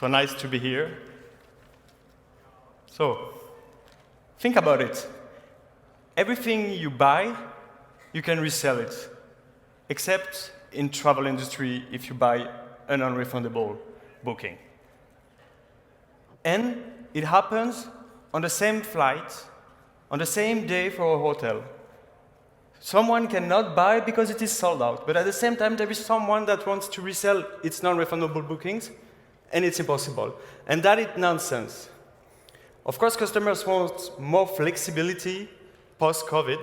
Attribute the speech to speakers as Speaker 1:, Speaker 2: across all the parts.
Speaker 1: So nice to be here. So, think about it. Everything you buy, you can resell it, except in travel industry if you buy a non-refundable booking. And it happens on the same flight, on the same day for a hotel. Someone cannot buy because it is sold out, but at the same time, there is someone that wants to resell its non-refundable bookings, and it's impossible. And that is nonsense. Of course, customers want more flexibility post-COVID,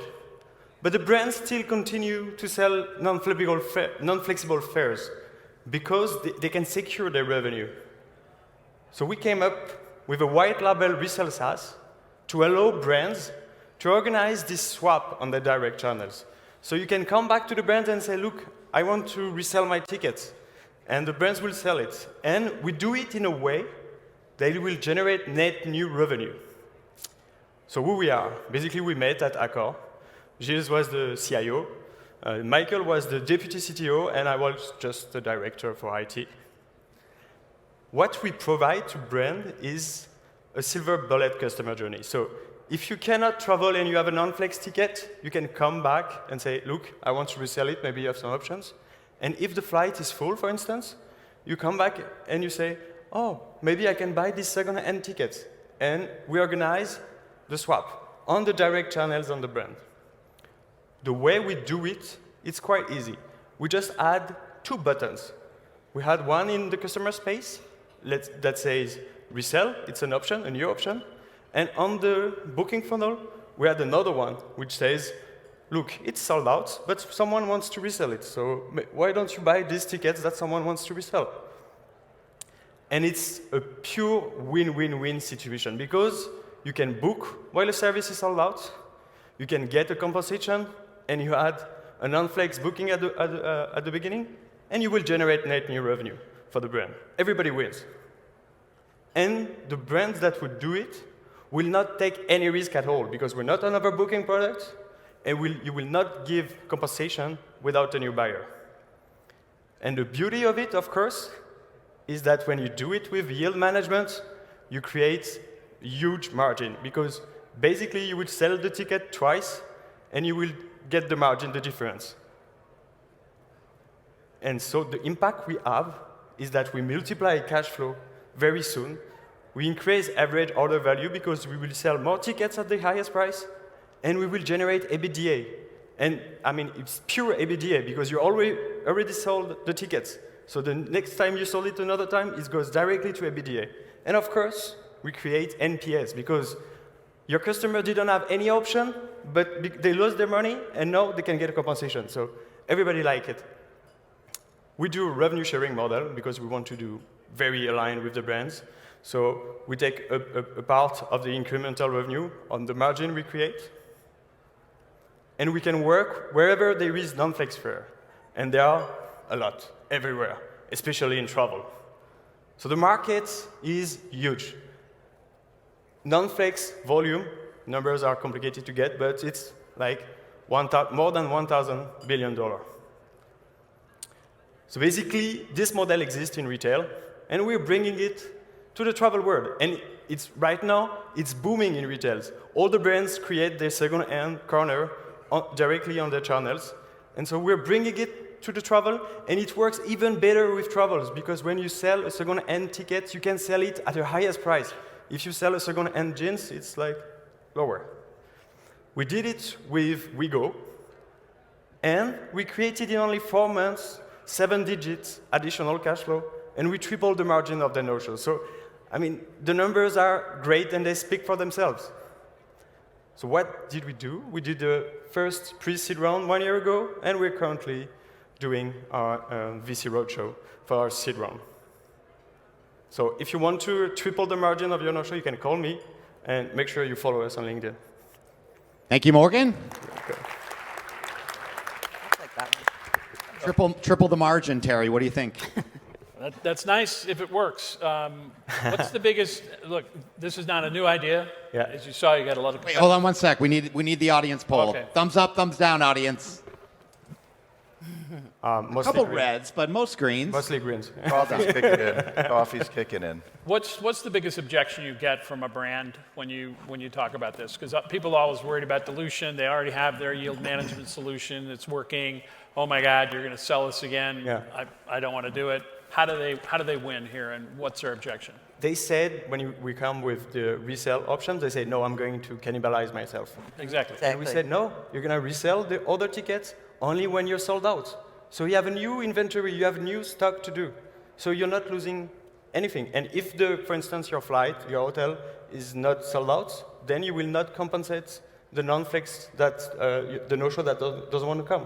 Speaker 1: but the brands still continue to sell non-flexible fares because they can secure their revenue. So we came up with a white label resale SaaS to allow brands to organize this swap on the direct channels. So you can come back to the brands and say, look, I want to resell my tickets. And the brands will sell it. And we do it in a way that it will generate net new revenue. So who we are? Basically, we met at Accor. Gilles was the CIO. Michael was the deputy CTO, and I was just the director for IT. What we provide to brand is a silver bullet customer journey. So if you cannot travel and you have a non-flex ticket, you can come back and say, look, I want to resell it, maybe you have some options. And if the flight is full, for instance, you come back and you say, oh, maybe I can buy this second-hand ticket. And we organize the swap on the direct channels on the brand. The way we do it, it's quite easy. We just add 2 buttons. We had one in the customer space that says resell, it's an option, a new option. And on the booking funnel, we had another one which says, look, it's sold out, but someone wants to resell it. So why don't you buy these tickets that someone wants to resell? And it's a pure win-win-win situation because you can book while a service is sold out, you can get a compensation, and you add a non-flex booking at the beginning, and you will generate net new revenue for the brand. Everybody wins. And the brands that would do it will not take any risk at all because we're not an overbooking product, and you will not give compensation without a new buyer. And the beauty of it, of course, is that when you do it with yield management, you create huge margin because basically you will sell the ticket twice, and you will get the margin, the difference. And so the impact we have is that we multiply cash flow very soon. We increase average order value because we will sell more tickets at the highest price, and we will generate EBITDA. And I mean, it's pure EBITDA because you already sold the tickets. So the next time you sold it another time, it goes directly to EBITDA. And of course, we create NPS because your customer didn't have any option, but they lost their money, and now they can get a compensation. So everybody like it. We do a revenue sharing model because we want to do very aligned with the brands. So we take a part of the incremental revenue on the margin we create, and we can work wherever there is non-flex fare. And there are a lot, everywhere, especially in travel. So the market is huge. Non-flex volume, numbers are complicated to get, but it's like more than $1,000 billion. So basically, this model exists in retail, and we're bringing it to the travel world. And right now, it's booming in retail. All the brands create their second-hand corner directly on their channels. And so we're bringing it to the travel, and it works even better with travels, because when you sell a second-hand ticket, you can sell it at the highest price. If you sell a second-hand jeans, it's like lower. We did it with WeGo, and we created in only 4 months 7 digits additional cash flow, and we tripled the margin of the no-show. So, I mean, the numbers are great, and they speak for themselves. So what did we do? We did the first pre-seed round 1 year ago, and we're currently doing our VC roadshow for our seed round. So if you want to triple the margin of your no-show, you can call me, and make sure you follow us on LinkedIn.
Speaker 2: Thank you, Morgan.
Speaker 1: Okay.
Speaker 2: Triple the margin, Terry. What do you think?
Speaker 3: That's nice if it works. What's the biggest? Look, this is not a new idea.
Speaker 1: Yeah.
Speaker 3: As you saw, you got a lot of.
Speaker 2: Wait, hold on 1 sec. We need the audience poll.
Speaker 3: Okay.
Speaker 2: Thumbs up, thumbs down, audience. A
Speaker 1: Mostly
Speaker 2: couple
Speaker 1: green.
Speaker 2: reds, but most greens.
Speaker 1: Mostly greens.
Speaker 4: Coffee's kicking in. Coffee's kicking in.
Speaker 3: What's the biggest objection you get from a brand when you talk about this? Because people are always worried about dilution. They already have their yield management solution. It's working. Oh my God, you're going to sell this again.
Speaker 1: Yeah.
Speaker 3: I don't want to do it. How do they win here, and what's their objection?
Speaker 1: They said, we come with the resale options, they say, no, I'm going to cannibalize myself.
Speaker 3: Exactly.
Speaker 1: And we said, no, you're going to resell the other tickets only when you're sold out. So you have a new inventory, you have new stock to do. So you're not losing anything. And if, for instance, your flight, your hotel is not sold out, then you will not compensate the non-flex, the no-show that doesn't want to come.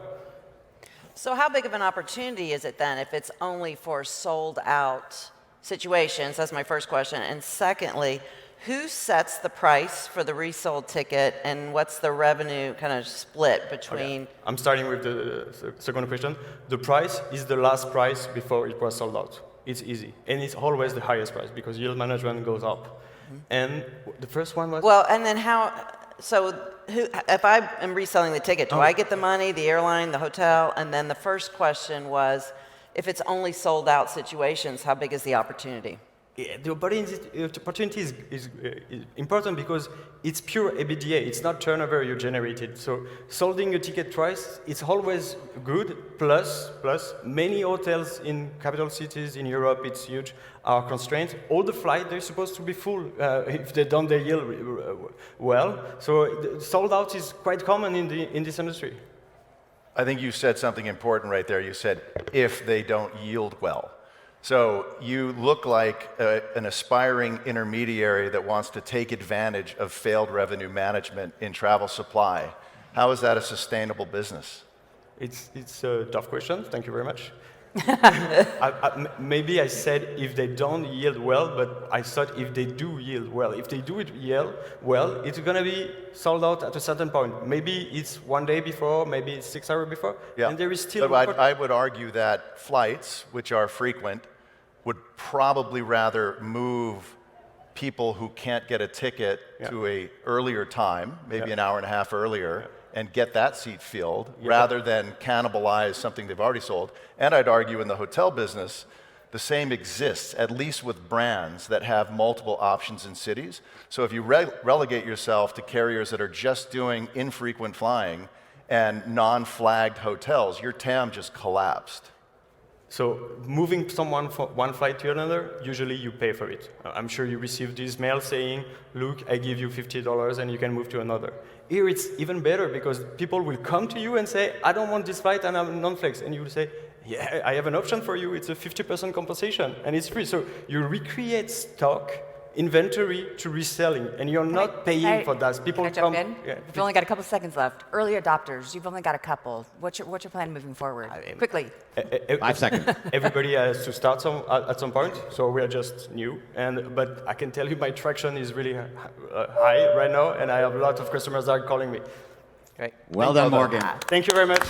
Speaker 5: So how big of an opportunity is it then if it's only for sold out situations? That's my first question. And secondly, who sets the price for the resold ticket, and what's the revenue kind of split between?
Speaker 1: Okay. I'm starting with the second question. The price is the last price before it was sold out. It's easy. And it's always the highest price because yield management goes up. Mm-hmm. And the first one was?
Speaker 5: Well, and then if I am reselling the ticket, do I get the money, the airline, the hotel? And then the first question was, if it's only sold out situations, how big is the opportunity?
Speaker 1: Yeah, the opportunity is important because it's pure EBITDA. It's not turnover you generated. So solding a ticket twice, it's always good. Plus, many hotels in capital cities in Europe, it's huge, are constrained. All the flights, they're supposed to be full if they don't their yield well. So sold out is quite common in this industry.
Speaker 4: I think you said something important right there. You said, if they don't yield well. So you look like an aspiring intermediary that wants to take advantage of failed revenue management in travel supply. How is that a sustainable business?
Speaker 1: It's a tough question. Thank you very much. Maybe I said if they don't yield well, but I thought if they do yield well. If they do yield well, it's going to be sold out at a certain point. Maybe it's 1 day before, maybe it's 6 hours before, and there is still...
Speaker 4: But I would argue that flights, which are frequent, would probably rather move people who can't get a ticket to an earlier time, maybe an hour and a half earlier, and get that seat filled, rather than cannibalize something they've already sold. And I'd argue in the hotel business, the same exists, at least with brands that have multiple options in cities. So if you relegate yourself to carriers that are just doing infrequent flying and non-flagged hotels, your TAM just collapsed.
Speaker 1: So moving someone from one flight to another, usually you pay for it. I'm sure you received this mail saying, look, I give you $50 and you can move to another. Here it's even better because people will come to you and say, I don't want this flight and I'm non-flex. And you will say, yeah, I have an option for you. It's a 50% compensation and it's free. So you recreate stock, inventory to reselling, and you're not paying for that. People
Speaker 6: can I jump
Speaker 1: come.
Speaker 6: in?
Speaker 1: Yeah,
Speaker 6: We've only got a couple seconds left. Early adopters, you've only got a couple. What's your plan moving forward? Quickly.
Speaker 2: 5 seconds.
Speaker 1: Everybody has to start at some point, so we are just new. But I can tell you my traction is really high right now, and I have a lot of customers that are calling me.
Speaker 5: Great.
Speaker 2: Well done, Morgan.
Speaker 1: Thank you very much.